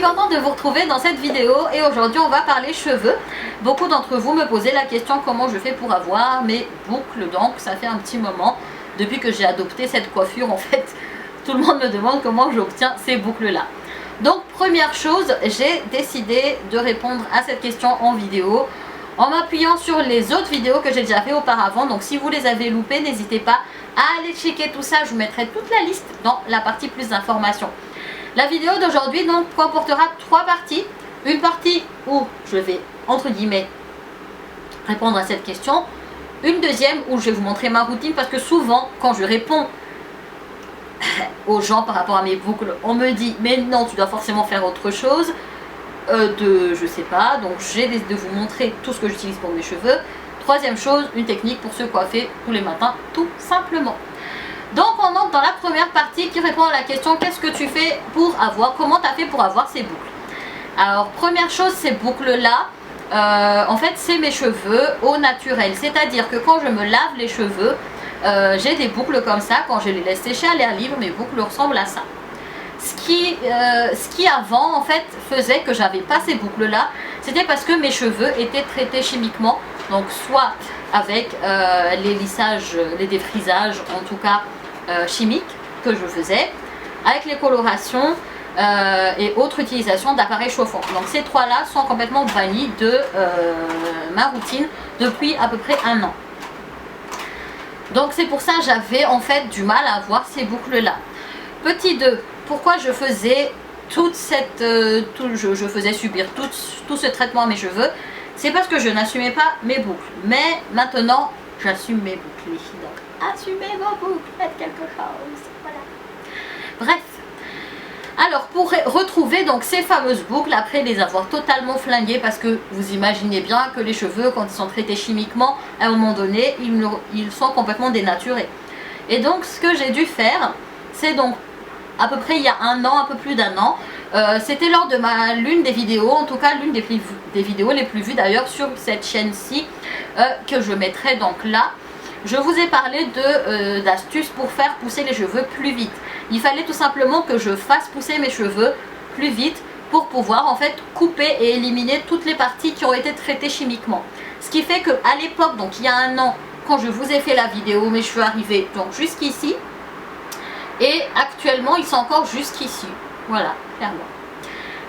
contente de vous retrouver dans cette vidéo et aujourd'hui on va parler cheveux. Beaucoup d'entre vous me posaient la question comment je fais pour avoir mes boucles, donc ça fait un petit moment depuis que j'ai adopté cette coiffure en fait. Tout le monde me demande comment j'obtiens ces boucles là. Donc première chose, j'ai décidé de répondre à cette question en vidéo en m'appuyant sur les autres vidéos que j'ai déjà fait auparavant. Donc si vous les avez loupées, n'hésitez pas à aller checker tout ça, je vous mettrai toute la liste dans la partie plus d'informations. La vidéo d'aujourd'hui donc comportera 3 parties. Une partie où je vais entre guillemets répondre à cette question. Une deuxième où je vais vous montrer ma routine parce que souvent quand je réponds aux gens par rapport à mes boucles, on me dit mais non tu dois forcément faire autre chose. Je sais pas, donc j'ai décidé de vous montrer tout ce que j'utilise pour mes cheveux. Troisième chose, une technique pour se coiffer tous les matins tout simplement. Donc on entre dans la première partie qui répond à la question qu'est-ce que tu fais pour avoir, comment tu as fait pour avoir ces boucles. Alors première chose, ces boucles là en fait c'est mes cheveux au naturel, c'est à dire que quand je me lave les cheveux j'ai des boucles comme ça. Quand je les laisse sécher à l'air libre, mes boucles ressemblent à ça. Ce qui avant en fait faisait que j'avais pas ces boucles là, c'était parce que mes cheveux étaient traités chimiquement, donc soit avec les lissages, les défrisages en tout cas chimiques que je faisais, avec les colorations et autres utilisations d'appareils chauffants. Donc ces trois là sont complètement bannis de ma routine depuis à peu près 1 an. Donc c'est pour ça que j'avais en fait du mal à avoir ces boucles là. Petit 2, pourquoi je faisais toute cette je faisais subir tout ce traitement à mes cheveux, c'est parce que je n'assumais pas mes boucles. Mais maintenant j'assume mes boucles les filles, donc assumez vos boucles, faites quelque chose, voilà. Bref, alors pour retrouver donc ces fameuses boucles après les avoir totalement flinguées, parce que vous imaginez bien que les cheveux quand ils sont traités chimiquement à un moment donné ils sont complètement dénaturés. Et donc ce que j'ai dû faire, c'est donc à peu près il y a 1 an, un peu plus d'1 an, c'était lors de l'une des vidéos, en tout cas l'une des vidéos les plus vues d'ailleurs sur cette chaîne-ci, que je mettrai donc là. Je vous ai parlé d'astuces pour faire pousser les cheveux plus vite. Il fallait tout simplement que je fasse pousser mes cheveux plus vite pour pouvoir en fait couper et éliminer toutes les parties qui ont été traitées chimiquement. Ce qui fait qu'à l'époque, donc il y a 1 an, quand je vous ai fait la vidéo, mes cheveux arrivaient donc jusqu'ici. Et actuellement ils sont encore jusqu'ici, voilà, clairement.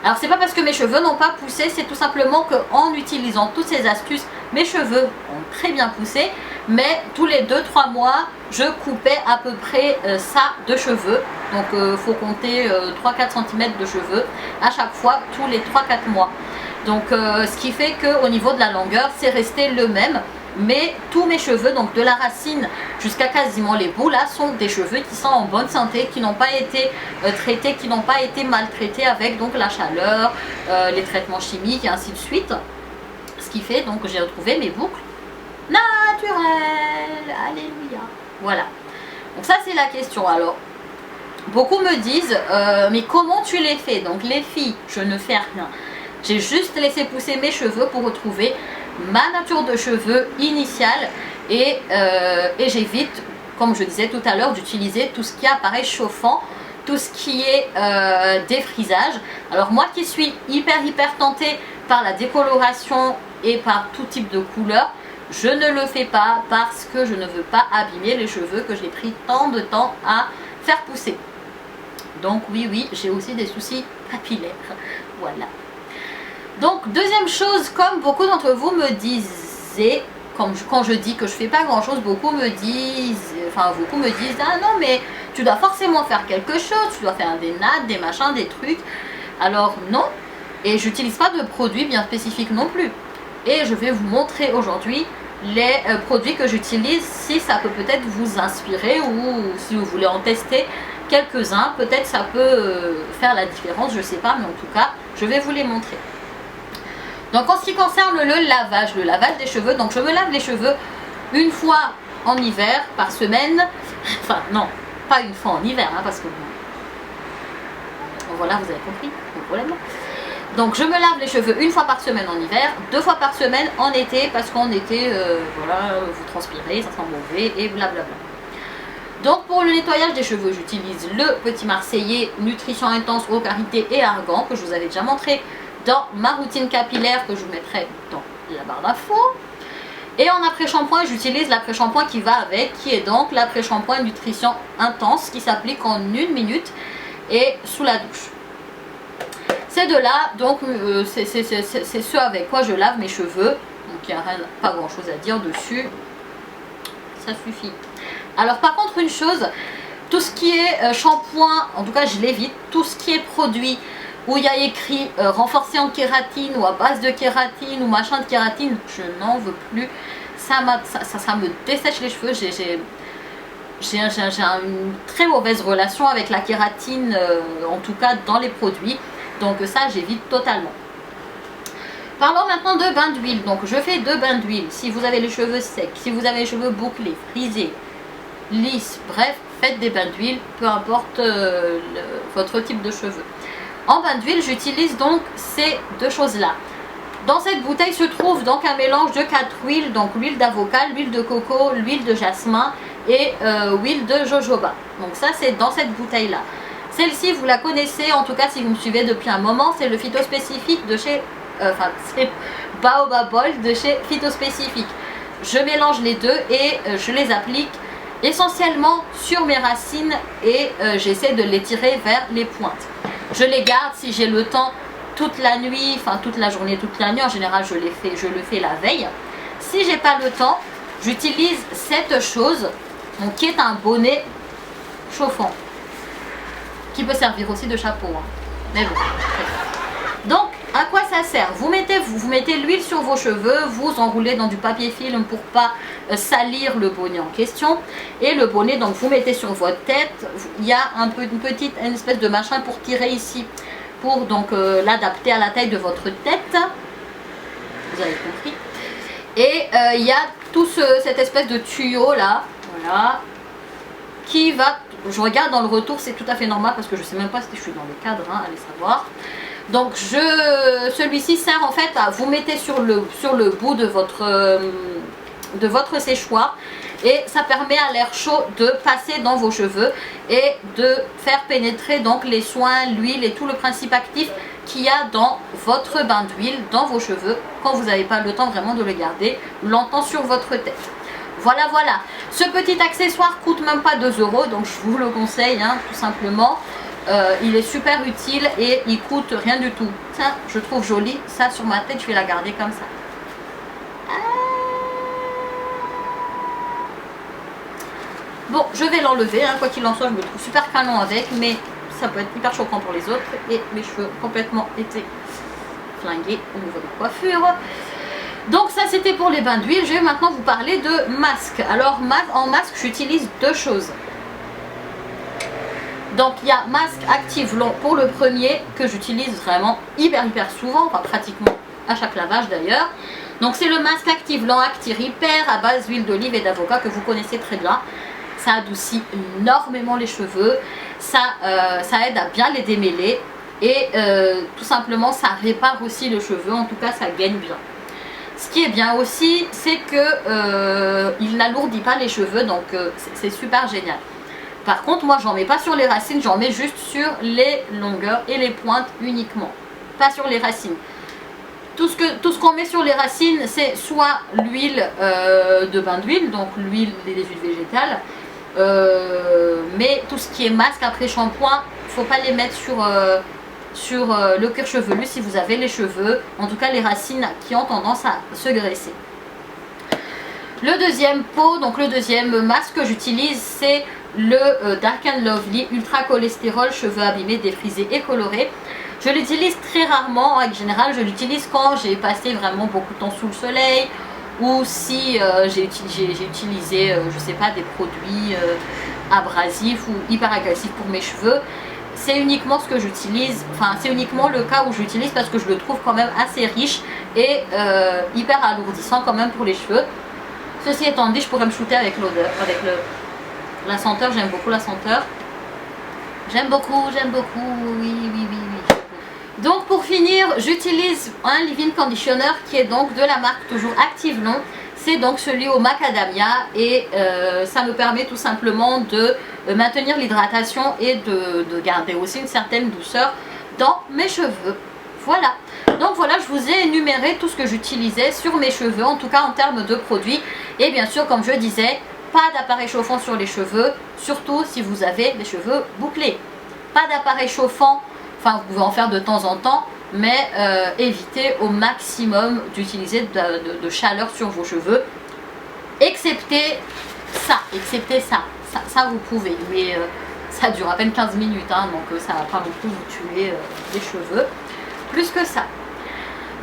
Alors c'est pas parce que mes cheveux n'ont pas poussé, c'est tout simplement qu'en utilisant toutes ces astuces, mes cheveux ont très bien poussé. Mais tous les 2-3 mois, je coupais à peu près ça de cheveux. Donc faut compter 3-4 cm de cheveux à chaque fois, tous les 3-4 mois. Donc ce qui fait qu'au niveau de la longueur, c'est resté le même. Mais tous mes cheveux, donc de la racine jusqu'à quasiment les bouts là, sont des cheveux qui sont en bonne santé, qui n'ont pas été traités, qui n'ont pas été maltraités avec donc la chaleur, les traitements chimiques et ainsi de suite. Ce qui fait donc que j'ai retrouvé mes boucles naturelles. Alléluia. Voilà. Donc ça c'est la question. Alors beaucoup me disent mais comment tu les fais? Donc les filles, je ne fais rien. J'ai juste laissé pousser mes cheveux pour retrouver ma nature de cheveux initiale et j'évite, comme je disais tout à l'heure, d'utiliser tout ce qui est appareil chauffant, tout ce qui est défrisage. Alors moi qui suis hyper tentée par la décoloration et par tout type de couleur, je ne le fais pas parce que je ne veux pas abîmer les cheveux que j'ai pris tant de temps à faire pousser. Donc oui, j'ai aussi des soucis capillaires, voilà. Donc deuxième chose, comme beaucoup d'entre vous me disaient, quand je dis que je fais pas grand chose, beaucoup me disent ah non mais tu dois forcément faire quelque chose, tu dois faire des nattes, des machins, des trucs. Alors non, et j'utilise pas de produits bien spécifiques non plus. Et je vais vous montrer aujourd'hui les produits que j'utilise, si ça peut peut-être vous inspirer ou si vous voulez en tester quelques-uns, peut-être ça peut faire la différence, je sais pas, mais en tout cas je vais vous les montrer. Donc en ce qui concerne le lavage des cheveux, donc je me lave les cheveux une fois en hiver par semaine, enfin non, pas une fois en hiver, hein, parce que voilà, vous avez compris le problème. Donc je me lave les cheveux une fois par semaine en hiver, 2 fois par semaine en été, parce qu'en été, voilà, vous transpirez, ça sent mauvais et blablabla. Donc pour le nettoyage des cheveux, j'utilise le Petit Marseillais Nutrition Intense, Eau Karité et Argan que je vous avais déjà montré dans ma routine capillaire que je vous mettrai dans la barre d'infos. Et en après-shampoing, j'utilise l'après-shampoing qui va avec, qui est donc l'après-shampoing Nutrition Intense qui s'applique en 1 minute et sous la douche. Ces deux-là, donc c'est ce avec quoi je lave mes cheveux. Donc il n'y a pas grand-chose à dire dessus. Ça suffit. Alors par contre une chose, tout ce qui est shampoing, en tout cas je l'évite, tout ce qui est produit où il y a écrit renforcé en kératine ou à base de kératine ou machin de kératine, je n'en veux plus. Ça me dessèche les cheveux. J'ai une très mauvaise relation avec la kératine, en tout cas dans les produits. Donc ça j'évite totalement. Parlons maintenant de bain d'huile. Donc je fais 2 bains d'huile. Si vous avez les cheveux secs, si vous avez les cheveux bouclés, frisés, lisses, bref, faites des bains d'huile, peu importe votre type de cheveux. En bain d'huile, j'utilise donc ces 2 choses-là. Dans cette bouteille se trouve donc un mélange de 4 huiles, donc l'huile d'avocat, l'huile de coco, l'huile de jasmin et l'huile de jojoba. Donc ça c'est dans cette bouteille-là. Celle-ci vous la connaissez, en tout cas si vous me suivez depuis un moment, c'est le phytospécifique de chez... c'est Baobab Oil de chez Phytospécifique. Je mélange les deux et je les applique essentiellement sur mes racines et j'essaie de les tirer vers les pointes. Je les garde si j'ai le temps toute la nuit, enfin toute la journée, toute la nuit. En général, je le fais la veille. Si j'ai pas le temps, j'utilise cette chose, donc, qui est un bonnet chauffant, qui peut servir aussi de chapeau. Hein. Mais bon. Donc, à quoi ça sert? Vous mettez l'huile sur vos cheveux, vous enroulez dans du papier film pour pas salir le bonnet en question. Et le bonnet, donc vous mettez sur votre tête. Il y a une espèce de machin pour tirer ici, pour donc l'adapter à la taille de votre tête. Vous avez compris. Et il y a tout cette espèce de tuyau là, voilà, qui va. Je regarde dans le retour, c'est tout à fait normal parce que je sais même pas si je suis dans le cadre, hein, allez savoir. Donc celui-ci sert en fait à vous mettez sur le bout de votre séchoir et ça permet à l'air chaud de passer dans vos cheveux et de faire pénétrer donc les soins, l'huile et tout le principe actif qu'il y a dans votre bain d'huile, dans vos cheveux, quand vous n'avez pas le temps vraiment de le garder longtemps sur votre tête. Voilà, voilà. Ce petit accessoire coûte même pas 2 €, donc je vous le conseille, hein, tout simplement. Il est super utile et il coûte rien du tout. Tiens, je trouve joli. Ça sur ma tête, je vais la garder comme ça. Bon, je vais l'enlever, hein, quoi qu'il en soit, je me trouve super canon avec, mais ça peut être hyper choquant pour les autres. Et mes cheveux complètement été flingués au niveau de coiffure. Donc ça c'était pour les bains d'huile. Je vais maintenant vous parler de masque. Alors en masque, j'utilise 2 choses. Donc il y a masque active long pour le premier que j'utilise vraiment hyper souvent, enfin pratiquement à chaque lavage d'ailleurs. Donc c'est le masque active long Acti Repair à base d'huile d'olive et d'avocat que vous connaissez très bien. Ça adoucit énormément les cheveux, ça aide à bien les démêler et tout simplement ça répare aussi le cheveu, en tout cas ça gagne bien. Ce qui est bien aussi, c'est que il n'alourdit pas les cheveux, donc c'est super génial. Par contre, moi, j'en mets pas sur les racines, j'en mets juste sur les longueurs et les pointes uniquement, pas sur les racines. Tout ce qu'on met sur les racines, c'est soit l'huile de bain d'huile, donc l'huile des huiles végétales, mais tout ce qui est masque après shampoing, il ne faut pas les mettre sur le cuir chevelu si vous avez les cheveux, en tout cas les racines qui ont tendance à se graisser. Le deuxième pot, donc le deuxième masque que j'utilise, c'est le Dark and Lovely Ultra Cholestérol Cheveux abîmés, défrisés et colorés. Je l'utilise très rarement, en général je l'utilise quand j'ai passé vraiment beaucoup de temps sous le soleil ou si j'ai utilisé, je sais pas, des produits abrasifs ou hyper agressifs pour mes cheveux. C'est uniquement ce que j'utilise, enfin c'est uniquement le cas où j'utilise parce que je le trouve quand même assez riche et hyper alourdissant quand même pour les cheveux. Ceci étant dit, je pourrais me shooter avec l'odeur, avec la senteur, j'aime beaucoup la senteur. J'aime beaucoup, oui. Donc pour finir, j'utilise un leave-in conditioner qui est donc de la marque toujours Active Long. c'est donc celui au macadamia et ça me permet tout simplement de maintenir l'hydratation et de garder aussi une certaine douceur dans mes cheveux. Voilà, donc voilà, je vous ai énuméré tout ce que j'utilisais sur mes cheveux, en tout cas en termes de produits. Et bien sûr, comme je disais, pas d'appareil chauffant sur les cheveux, surtout si vous avez des cheveux bouclés. Pas d'appareil chauffant, enfin vous pouvez en faire de temps en temps, mais évitez au maximum d'utiliser de chaleur sur vos cheveux, excepté ça, ça vous pouvez, mais ça dure à peine 15 minutes, hein, donc ça va pas non plus vous tuer les cheveux, plus que ça.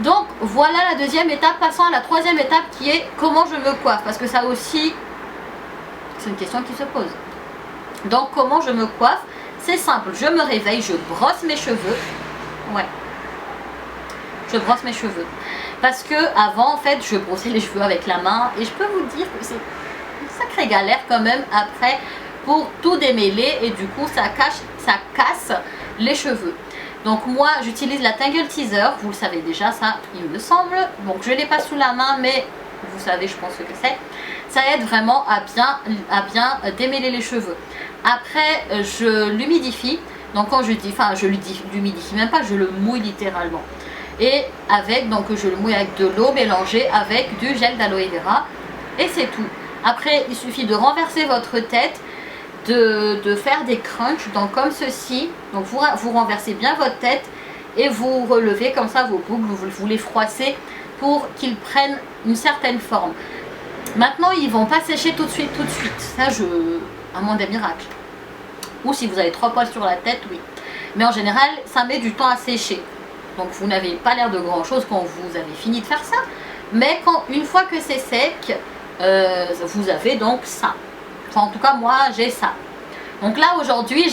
Donc voilà la deuxième étape. Passons à la troisième étape qui est comment je me coiffe, parce que ça aussi c'est une question qui se pose. Donc comment je me coiffe? C'est simple, je me réveille, je brosse mes cheveux, ouais, je brosse mes cheveux, parce que avant en fait je brossais les cheveux avec la main et je peux vous dire que c'est une sacrée galère quand même après pour tout démêler et du coup ça casse les cheveux. Donc moi j'utilise la Tangle Teezer, vous le savez déjà ça il me semble, donc je l'ai pas sous la main mais vous savez je pense ce que c'est. Ça aide vraiment à bien démêler les cheveux. Après je l'humidifie, donc quand je dis, enfin je l'humidifie même pas, je le mouille littéralement. Et avec, donc je le mouille avec de l'eau mélangée avec du gel d'aloe vera et c'est tout. Après il suffit de renverser votre tête, de faire des crunchs, donc comme ceci. Donc vous renversez bien votre tête et vous relevez comme ça vos boucles, vous les froissez pour qu'ils prennent une certaine forme. Maintenant ils vont pas sécher tout de suite, ça à moins des miracles. Ou si vous avez 3 poils sur la tête, oui. Mais en général ça met du temps à sécher. Donc vous n'avez pas l'air de grand chose quand vous avez fini de faire ça. Mais une fois que c'est sec, vous avez donc ça. Enfin en tout cas moi j'ai ça. Donc là aujourd'hui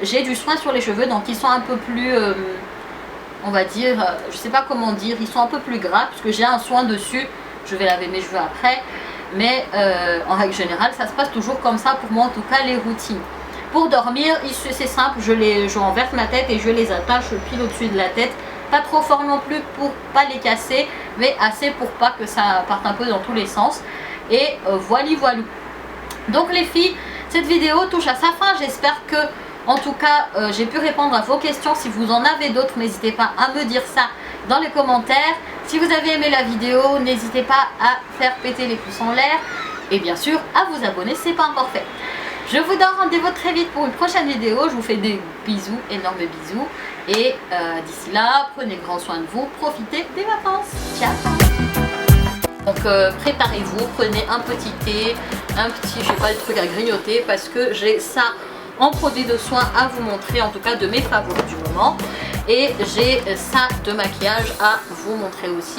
j'ai du soin sur les cheveux, donc ils sont un peu plus on va dire, je sais pas comment dire, ils sont un peu plus gras puisque j'ai un soin dessus. Je vais laver mes cheveux après, mais en règle générale ça se passe toujours comme ça pour moi, en tout cas les routines. Pour dormir c'est simple, je renverse ma tête et je les attache pile au-dessus de la tête. Pas trop fort non plus pour pas les casser, mais assez pour pas que ça parte un peu dans tous les sens. Et voilà. Donc les filles, cette vidéo touche à sa fin. J'espère que en tout cas j'ai pu répondre à vos questions. Si vous en avez d'autres, n'hésitez pas à me dire ça dans les commentaires. Si vous avez aimé la vidéo, n'hésitez pas à faire péter les pouces en l'air et bien sûr à vous abonner si ce n'est pas encore fait. Je vous donne rendez-vous très vite pour une prochaine vidéo. Je vous fais des bisous, énormes bisous. Et d'ici là, prenez grand soin de vous. Profitez des vacances. Ciao. Donc préparez-vous, prenez un petit thé, un petit, je sais pas, le truc à grignoter. Parce que j'ai ça en produit de soin à vous montrer. En tout cas de mes favoris du moment. Et j'ai ça de maquillage à vous montrer aussi.